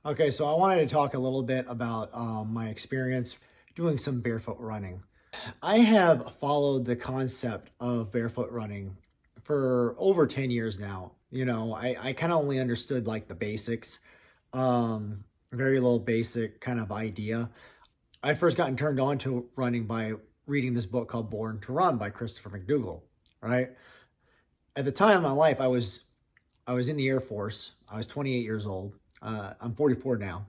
Okay, so I wanted to talk a little bit about my experience doing some barefoot running. I have followed the concept of barefoot running for over 10 years now. I kind of only understood like the basics, very little basic kind of idea. I'd first gotten turned on to running by reading this book called Born to Run by Christopher McDougall, right? At the time of my life, I was in the Air Force. I was 28 years old. I'm 44 now.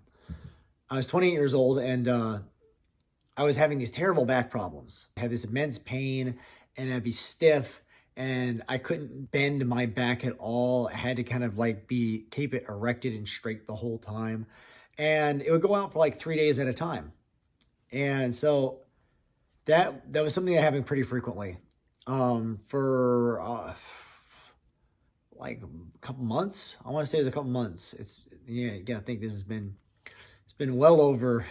I was 28 years old and I was having these terrible back problems. I had this immense pain and I'd be stiff and I couldn't bend my back at all. I had to kind of like keep it erected and straight the whole time. And it would go out for like 3 days at a time. And so that was something that happened pretty frequently. For like a couple months. I want to say it was a couple months. You gotta think it's been well over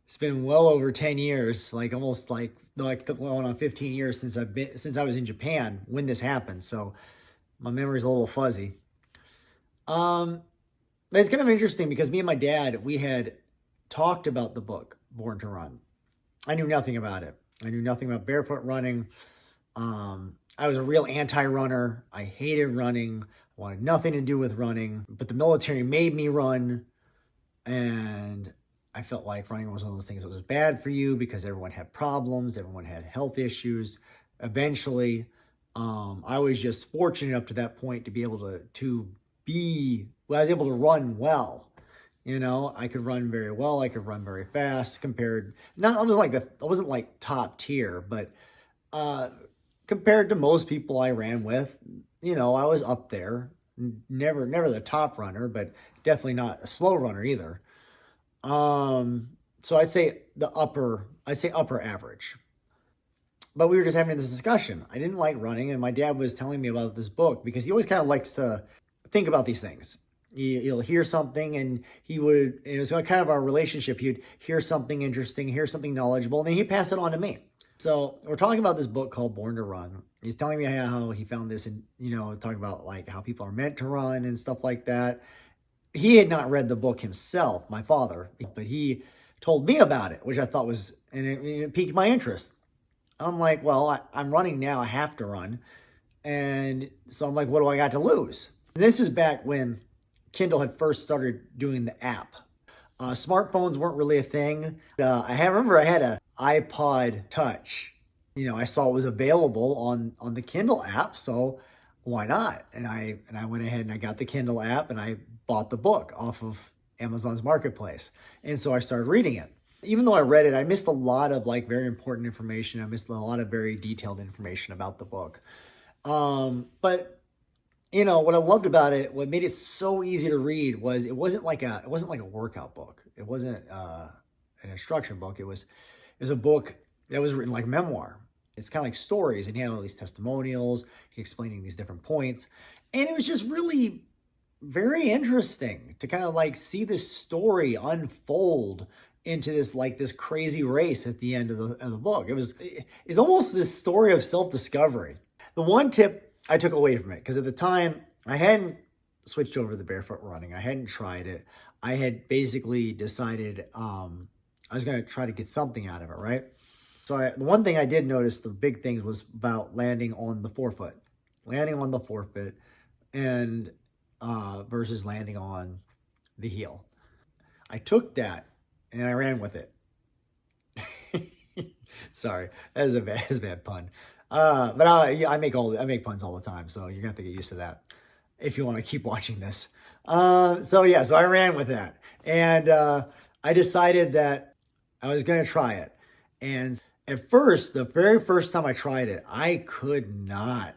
it's been well over 10 years, like almost like going on 15 years since I was in Japan when this happened. So my memory's a little fuzzy. Um, but it's kind of interesting because me and my dad, we had talked about the book Born to Run. I knew nothing about it. I knew nothing about barefoot running. I was a real anti-runner. I hated running. I wanted nothing to do with running. But the military made me run, and I felt like running was one of those things that was bad for you because everyone had problems, everyone had health issues. Eventually, I was just fortunate up to that point to be able I was able to run well. I could run very well. I could run very fast compared. Not I wasn't like top tier, but uh, compared to most people I ran with, I was up there. Never the top runner, but definitely not a slow runner either. So I'd say upper average. But we were just having this discussion. I didn't like running, and my dad was telling me about this book because he always kind of likes to think about these things. He'll hear something, and it was kind of our relationship. He'd hear something interesting, hear something knowledgeable, and then he'd pass it on to me. So we're talking about this book called Born to Run. He's telling me how he found this and, talking about like how people are meant to run and stuff like that. He had not read the book himself, my father, but he told me about it, which I thought and it piqued my interest. I'm like, well, I'm running now. I have to run. And so I'm like, what do I got to lose? And this is back when Kindle had first started doing the app. Smartphones weren't really a thing. Remember I had a iPod Touch. I saw it was available on the Kindle app, so why not? And I went ahead and I got the Kindle app and I bought the book off of Amazon's marketplace. And so I started reading it. Even though I read it, I missed a lot of like very important information. I missed a lot of very detailed information about the book. But what I loved about it, what made it so easy to read was it wasn't like a workout book. It wasn't an instruction book. It was a book that was written like memoir. It's kind of like stories, and he had all these testimonials, he explaining these different points. And it was just really very interesting to kind of like see this story unfold into this crazy race at the end of the book. It's almost this story of self-discovery. The one tip I took away from it, because at the time I hadn't switched over to the barefoot running. I hadn't tried it. I had basically decided I was going to try to get something out of it, right? So the one thing I did notice, the big thing was about landing on the forefoot. Landing on the forefoot and versus landing on the heel. I took that and I ran with it. Sorry, that is a bad pun. But I make puns all the time, so you're gonna have to get used to that if you want to keep watching this. So I ran with that, and I decided that I was gonna try it. And at first, the very first time I tried it, I could not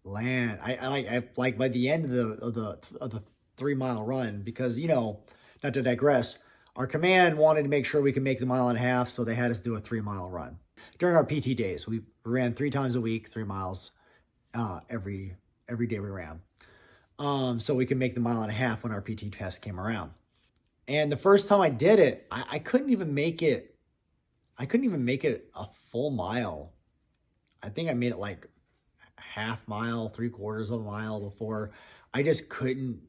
land. I like by the end of the 3 mile run, because not to digress, our command wanted to make sure we could make the 1.5 miles, so they had us do a 3 mile run. During our PT days, we ran 3 times a week, 3 miles, every day we ran. So we could make the 1.5 miles when our PT test came around. And the first time I did it, I couldn't even make it. I couldn't even make it a full mile. I think I made it like a half mile, 3/4 of a mile before. I just couldn't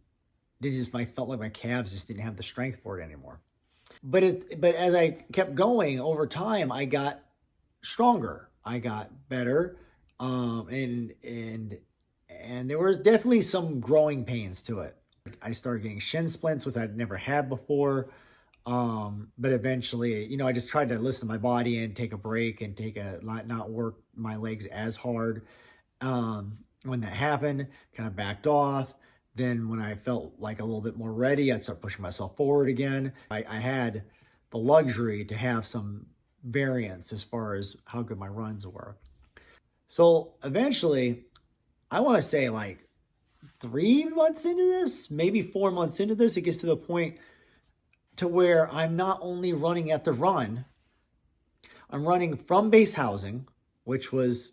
I felt like my calves just didn't have the strength for it anymore. But as I kept going over time, I got stronger. I got better. And there was definitely some growing pains to it. I started getting shin splints, which I'd never had before. But eventually, I just tried to listen to my body and take a break and not work my legs as hard. When that happened, kind of backed off. Then when I felt like a little bit more ready, I'd start pushing myself forward again. I had the luxury to have some variance as far as how good my runs were. So eventually, I want to say like 3 months into this, maybe 4 months into this, it gets to the point to where I'm not only running at the run, I'm running from base housing, which was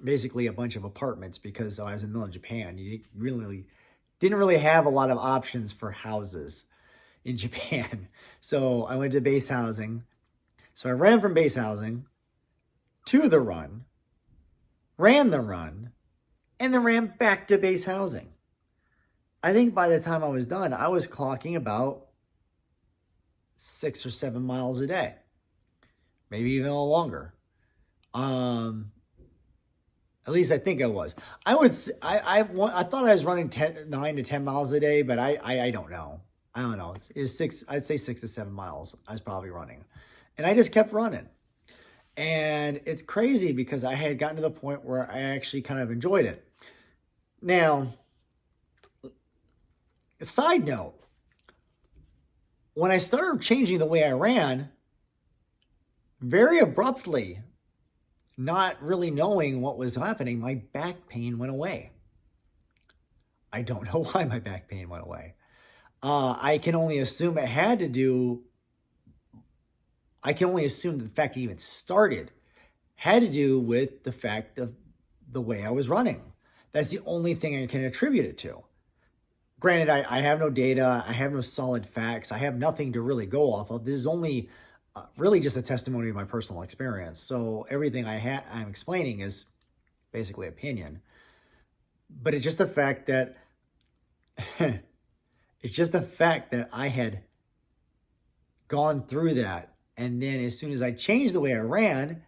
basically a bunch of apartments because I was in the middle of Japan. You didn't really have a lot of options for houses in Japan. So I went to base housing. So I ran from base housing to the run, ran the run, and then ran back to base housing. I think by the time I was done, I was clocking about 6 or 7 miles a day, maybe even a little longer. At least I think I was. I thought I was running 9 to 10 miles a day, but I don't know. I don't know. It was I'd say 6 to 7 miles I was probably running. And I just kept running. And it's crazy because I had gotten to the point where I actually kind of enjoyed it. Now, a side note, when I started changing the way I ran, very abruptly, not really knowing what was happening, my back pain went away. I don't know why my back pain went away. I can only assume it had to do, I can only assume that the fact it even started had to do with the fact of the way I was running. That's the only thing I can attribute it to. Granted, I have no data, I have no solid facts, I have nothing to really go off of. This is only really just a testimony of my personal experience. So everything I'm explaining is basically opinion. But it's just the fact that I had gone through that. And then as soon as I changed the way I ran,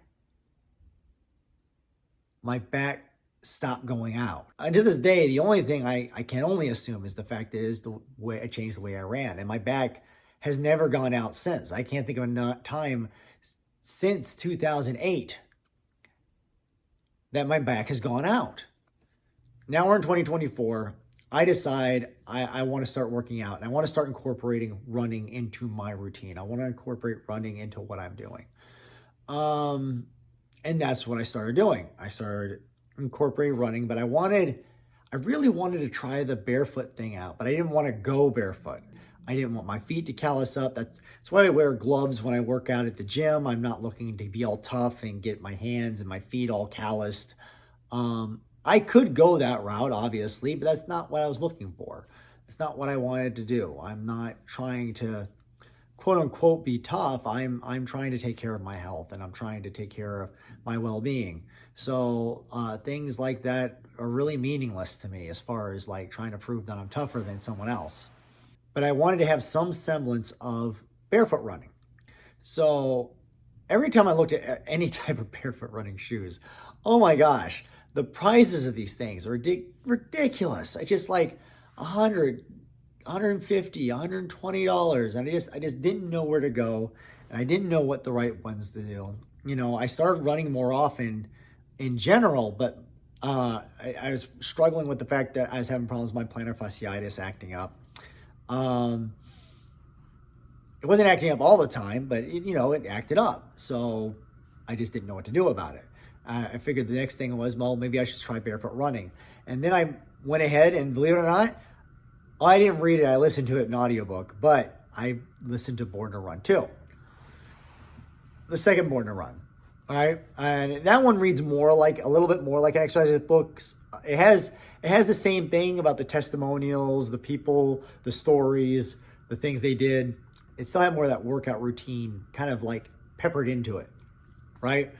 my back stopped going out. And to this day, the only thing I can only assume is the fact that is the way I changed the way I ran. And my back has never gone out since. I can't think of a time since 2008 that my back has gone out. Now we're in 2024. I decide I want to start working out and I want to start incorporating running into my routine. I want to incorporate running into what I'm doing. And that's what I started doing. I started incorporating running, but I really wanted to try the barefoot thing out, but I didn't want to go barefoot. I didn't want my feet to callus up. That's why I wear gloves when I work out at the gym. I'm not looking to be all tough and get my hands and my feet all calloused. I could go that route, obviously, but that's not what I was looking for. It's not what I wanted to do. I'm not trying to, quote unquote, be tough. I'm trying to take care of my health and I'm trying to take care of my well-being. So things like that are really meaningless to me as far as like trying to prove that I'm tougher than someone else. But I wanted to have some semblance of barefoot running. So every time I looked at any type of barefoot running shoes, oh my gosh, the prices of these things are ridiculous. I just like $100, $150, $120. And I just didn't know where to go. And I didn't know what the right ones to do. I started running more often in general, but I was struggling with the fact that I was having problems with my plantar fasciitis acting up. It wasn't acting up all the time, but it acted up. So I just didn't know what to do about it. I figured the next thing was, well, maybe I should try barefoot running. And then I went ahead and, believe it or not, I didn't read it. I listened to it in audiobook, but I listened to Born to Run too. The second Born to Run. All right. And that one reads a little bit more like an exercise book. It has the same thing about the testimonials, the people, the stories, the things they did. It still had more of that workout routine kind of like peppered into it. Right.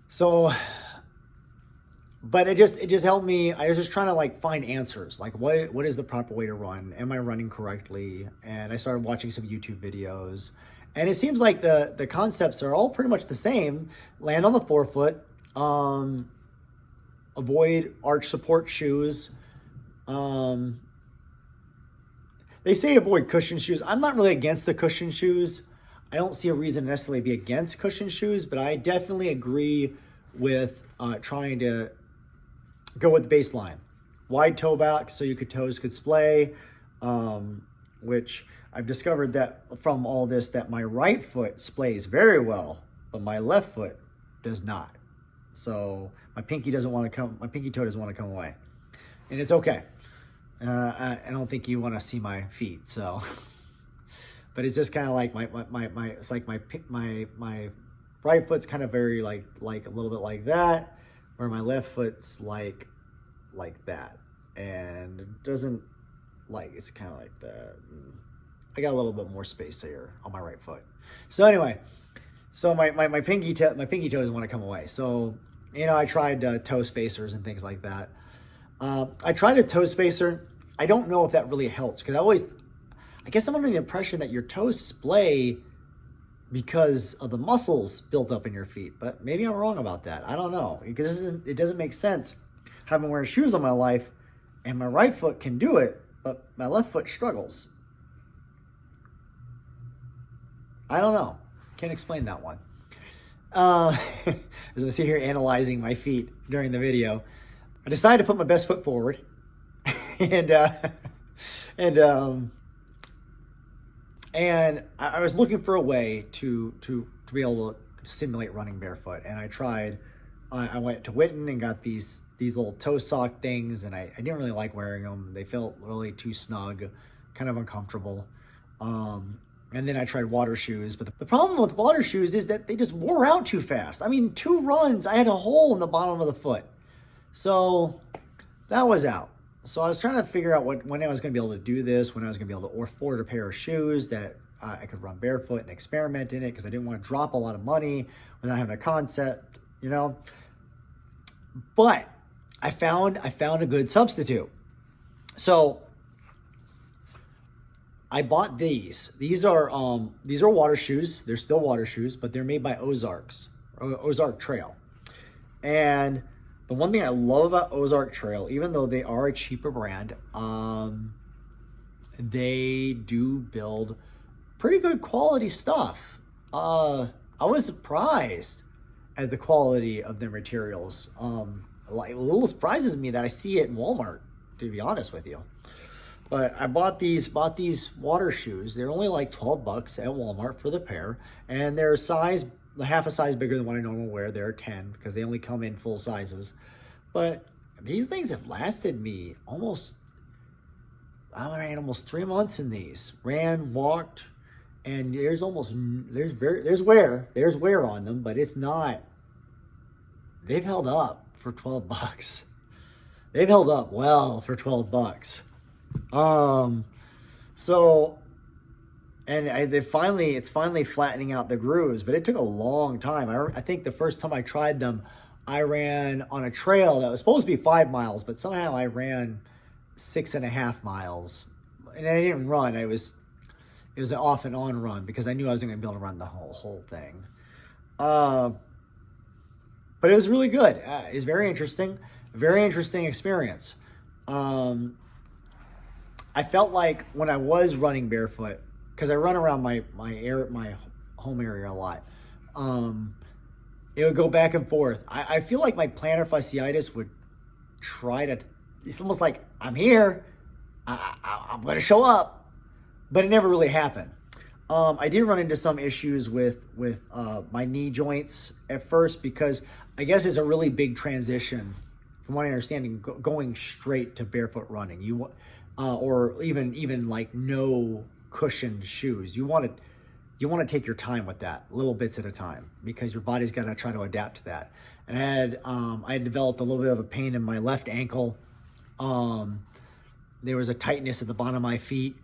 So but it just helped me. I was just trying to like find answers, like what is the proper way to run? Am I running correctly? And I started watching some YouTube videos, and it seems like the concepts are all pretty much the same. Land on the forefoot, avoid arch support shoes. They say avoid cushion shoes. I'm not really against the cushion shoes. I don't see a reason to necessarily be against cushion shoes, but I definitely agree with trying to go with the baseline. Wide toe back so your toes could splay, which I've discovered that from all this that my right foot splays very well, but my left foot does not. So my pinky toe doesn't want to come away. And it's okay. I don't think you want to see my feet, so. But it's just kind of like my it's like my right foot's kind of very like a little bit like that, where my left foot's like that, and it doesn't like, it's kind of like that. I got a little bit more space here on my right foot. So anyway, so my pinky toe doesn't want to come away. So I tried toe spacers and things like that. I tried a toe spacer. I don't know if that really helps, because I guess I'm under the impression that your toes splay because of the muscles built up in your feet, but maybe I'm wrong about that. I don't know, because it doesn't make sense having wearing shoes all my life, and my right foot can do it, but my left foot struggles. I don't know. Can't explain that one. As I sit here analyzing my feet during the video, I decided to put my best foot forward, and I was looking for a way to be able to simulate running barefoot, and I tried. I went to Witten and got these little toe sock things, and I didn't really like wearing them. They felt really too snug, kind of uncomfortable. And then I tried water shoes, but the problem with water shoes is that they just wore out too fast. I mean, 2 runs, I had a hole in the bottom of the foot. So that was out. So I was trying to figure out when I was going to be able to do this, when I was going to be able to afford a pair of shoes that I could run barefoot and experiment in it, because I didn't want to drop a lot of money without having a concept, But I found a good substitute. So I bought these. These are water shoes. They're still water shoes, but they're made by Ozark Trail. And the one thing I love about Ozark Trail, even though they are a cheaper brand, they do build pretty good quality stuff. I was surprised at the quality of their materials. Like, a little surprises me that I see it in Walmart, to be honest with you. But I bought these water shoes. They're only like $12 at Walmart for the pair, and they're half a size bigger than what I normally wear. They're 10 because they only come in full sizes. But these things have lasted me almost 3 months in these. Ran, walked, and there's wear on them, but it's not. They've held up for $12. They've held up well for $12. So, and it's finally flattening out the grooves, but it took a long time. I think the first time I tried them, I ran on a trail that was supposed to be 5 miles, but somehow I ran 6.5 miles, and I didn't run. It was an off and on run because I knew I wasn't going to be able to run the whole thing. But it was really good. It was very interesting experience. I felt like when I was running barefoot, because I run around my home area a lot, it would go back and forth. I feel like my plantar fasciitis would try to. It's almost like, I'm here, I'm going to show up, but it never really happened. I did run into some issues with my knee joints at first, because I guess it's a really big transition from what I understand, going straight to barefoot running. Or even like no cushioned shoes. You want to take your time with that, little bits at a time, because your body's got to try to adapt to that. And I had developed a little bit of a pain in my left ankle. There was a tightness at the bottom of my feet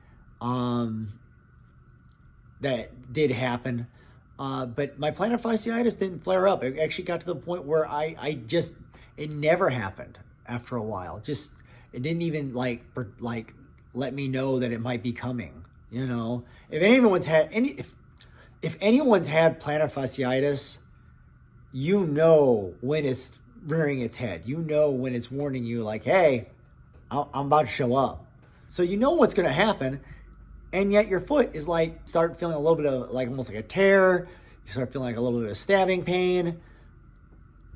that did happen. But my plantar fasciitis didn't flare up. It actually got to the point where it It never happened after a while. It didn't even like let me know that it might be coming. You know, if anyone's had if anyone's had plantar fasciitis, you know when it's rearing its head. You know when it's warning you, like, hey, I'm about to show up. So you know what's going to happen, and yet your foot is like, start feeling a little bit of like almost like a tear. You start feeling like a little bit of stabbing pain,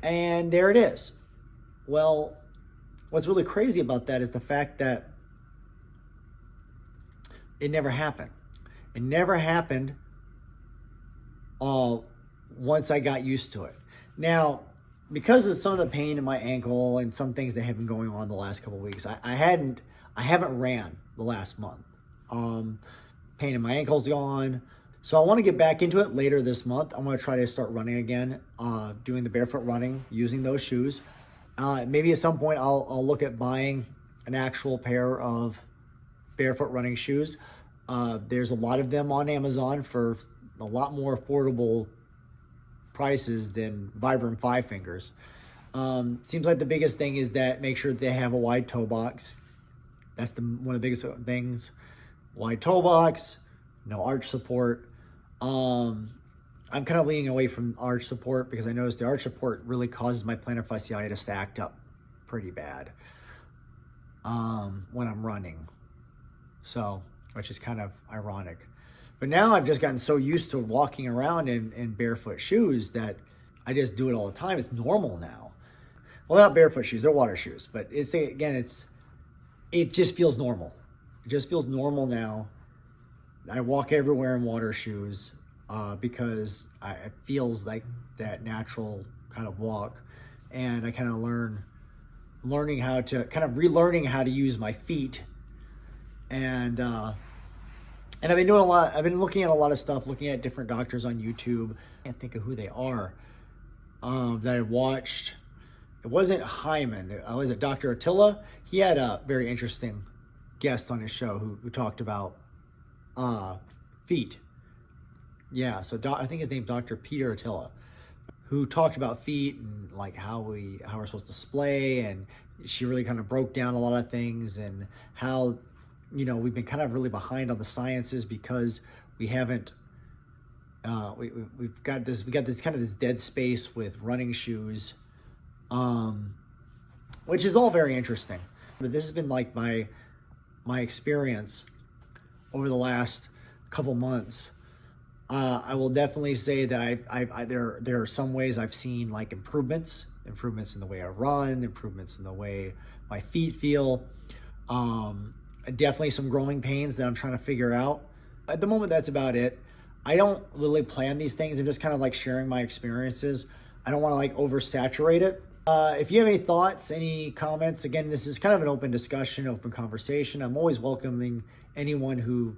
and there it is. Well, what's really crazy about that is the fact that it never happened. It never happened once I got used to it. Now, because of some of the pain in my ankle and some things that have been going on the last couple of weeks, I haven't ran the last month. Pain in my ankle's gone. So I want to get back into it later this month. I'm going to try to start running again, doing the barefoot running, using those shoes. Maybe at some point I'll look at buying an actual pair of barefoot running shoes. There's a lot of them on Amazon for a lot more affordable prices than Vibram Five Fingers. Seems like the biggest thing is that make sure they have a wide toe box. That's one of the biggest things. Wide toe box, no arch support. I'm kind of leaning away from arch support because I noticed the arch support really causes my plantar fasciitis to act up pretty bad when I'm running. So, which is kind of ironic. But now I've just gotten so used to walking around in barefoot shoes that I just do it all the time. It's normal now. Well, they're not barefoot shoes, they're water shoes. But it just feels normal. It just feels normal now. I walk everywhere in water shoes because it feels like that natural kind of walk. And I kind of relearning how to use my feet. And I've been doing a lot. I've been looking at a lot of stuff, looking at different doctors on YouTube. I can't think of who they are that I watched. It wasn't Hyman. Was it Dr. Attila? He had a very interesting guest on his show who talked about feet. Yeah, so I think his name's Dr. Peter Attila, who talked about feet and like how we're supposed to splay, and she really kind of broke down a lot of things and how, you know, we've been kind of really behind on the sciences because we haven't we've got this kind of this dead space with running shoes, which is all very interesting. But this has been like my experience over the last couple months. I will definitely say that there are some ways I've seen like improvements in the way I run, improvements in the way my feet feel. Definitely some growing pains that I'm trying to figure out. At the moment, that's about it. I don't really plan these things. I'm just kind of like sharing my experiences. I don't want to like oversaturate it. If you have any thoughts, any comments, again, this is kind of an open discussion, open conversation. I'm always welcoming anyone who,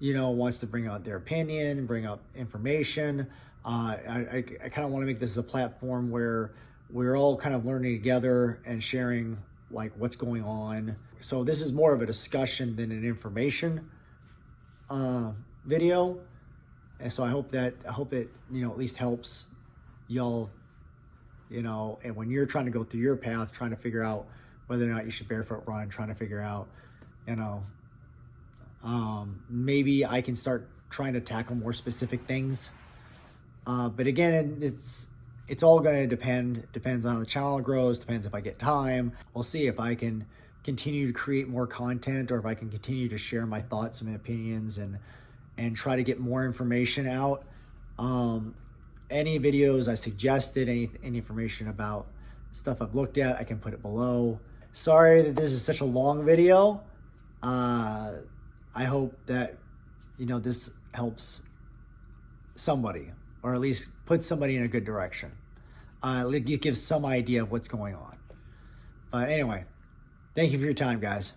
you know, wants to bring out their opinion, bring up information. I kind of want to make this a platform where we're all kind of learning together and sharing like what's going on. So this is more of a discussion than an information video. And so I hope it, you know, at least helps y'all, you know, and when you're trying to go through your path, trying to figure out whether or not you should barefoot run, trying to figure out, you know, maybe I can start trying to tackle more specific things. But again, it's all going to depends on how the channel grows, depends if I get time. We'll see if I can continue to create more content or if I can continue to share my thoughts and opinions and try to get more information out. Any videos I suggested, any information about stuff I've looked at, I can put it below. Sorry that this is such a long video. I hope that, you know, this helps somebody, or at least puts somebody in a good direction. It gives some idea of what's going on. But anyway, thank you for your time, guys.